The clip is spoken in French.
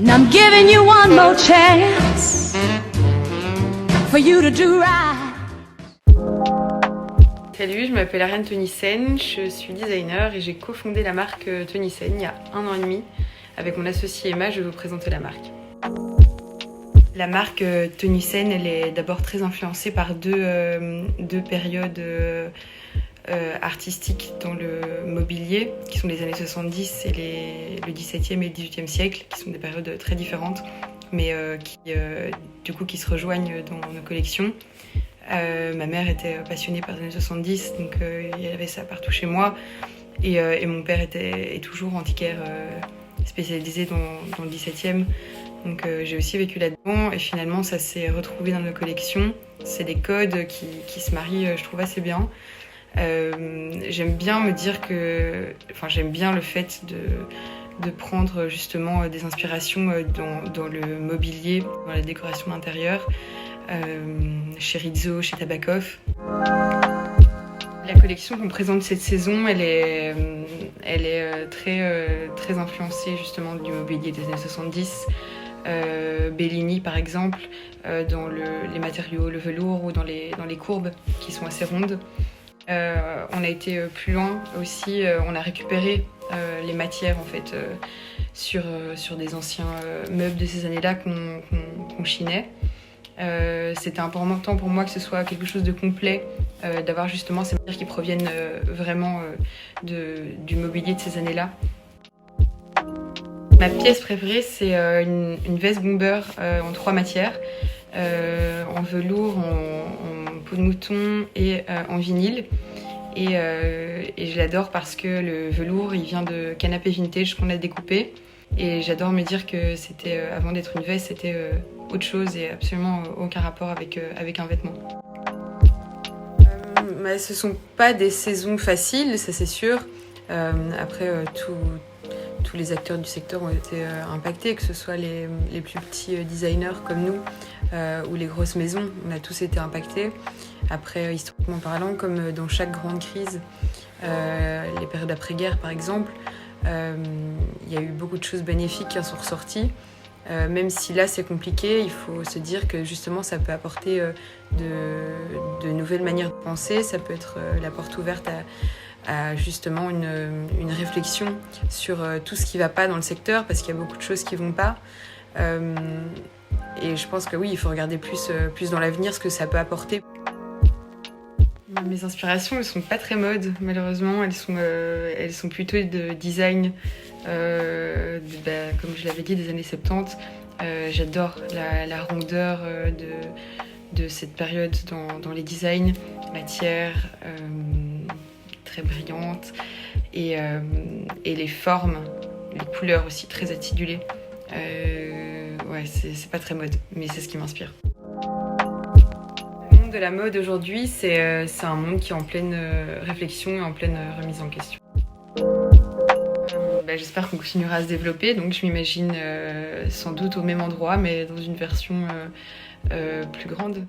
And I'm giving you one more chance for you to do right. Salut, je m'appelle Ariane Tonissen, je suis designer et j'ai cofondé la marque Tonissen il y a 1 an et demi. Avec mon associé Emma, je vais vous présenter la marque. La marque Tonissen, elle est d'abord très influencée par deux périodes artistiques dans le mobilier, qui sont les années 70 et le 17e et le 18e siècle, qui sont des périodes très différentes, mais qui se rejoignent dans nos collections. Ma mère était passionnée par les années 70, donc il y avait ça partout chez moi. Et mon père est toujours antiquaire, spécialisé dans le 17e. Donc j'ai aussi vécu là-dedans et finalement ça s'est retrouvé dans nos collections. C'est des codes qui se marient, je trouve, assez bien. J'aime bien me dire j'aime bien le fait de prendre justement des inspirations dans le mobilier, dans la décoration d'intérieur, chez Rizzo, chez Tabakov. La collection qu'on présente cette saison, elle est très influencée justement du mobilier des années 70. Bellini par exemple, dans les matériaux, le velours ou dans les courbes qui sont assez rondes. On a été plus loin aussi, on a récupéré les matières en fait sur des anciens meubles de ces années-là qu'on chinait. C'était important pour moi que ce soit quelque chose de complet, d'avoir justement ces matières qui proviennent vraiment du mobilier de ces années-là. Ma pièce préférée, c'est une veste bomber en 3 matières, en velours, en peau de mouton et en vinyle. Et je l'adore parce que le velours, il vient de canapé vintage qu'on a découpé. Et j'adore me dire que c'était, avant d'être une veste, c'était autre chose et absolument aucun rapport avec un vêtement. Ce sont pas des saisons faciles, ça c'est sûr. Après, tous les acteurs du secteur ont été impactés, que ce soit les plus petits designers comme nous ou les grosses maisons, on a tous été impactés. Après, historiquement parlant, comme dans chaque grande crise, les périodes après-guerre par exemple, il y a eu beaucoup de choses bénéfiques qui en sont ressorties. Même si là c'est compliqué, il faut se dire que justement ça peut apporter de nouvelles manières de penser, ça peut être la porte ouverte à justement une réflexion sur tout ce qui ne va pas dans le secteur, parce qu'il y a beaucoup de choses qui ne vont pas. Et je pense que oui, il faut regarder plus dans l'avenir ce que ça peut apporter. Mes inspirations, elles sont pas très mode, malheureusement. Elles sont plutôt de design, comme je l'avais dit, des années 70. J'adore la rondeur de cette période dans les designs, matière très brillante et les formes, les couleurs aussi très acidulées. C'est pas très mode, mais c'est ce qui m'inspire. Le monde de la mode aujourd'hui, c'est un monde qui est en pleine réflexion et en pleine remise en question. J'espère qu'on continuera à se développer, donc je m'imagine sans doute au même endroit, mais dans une version plus grande.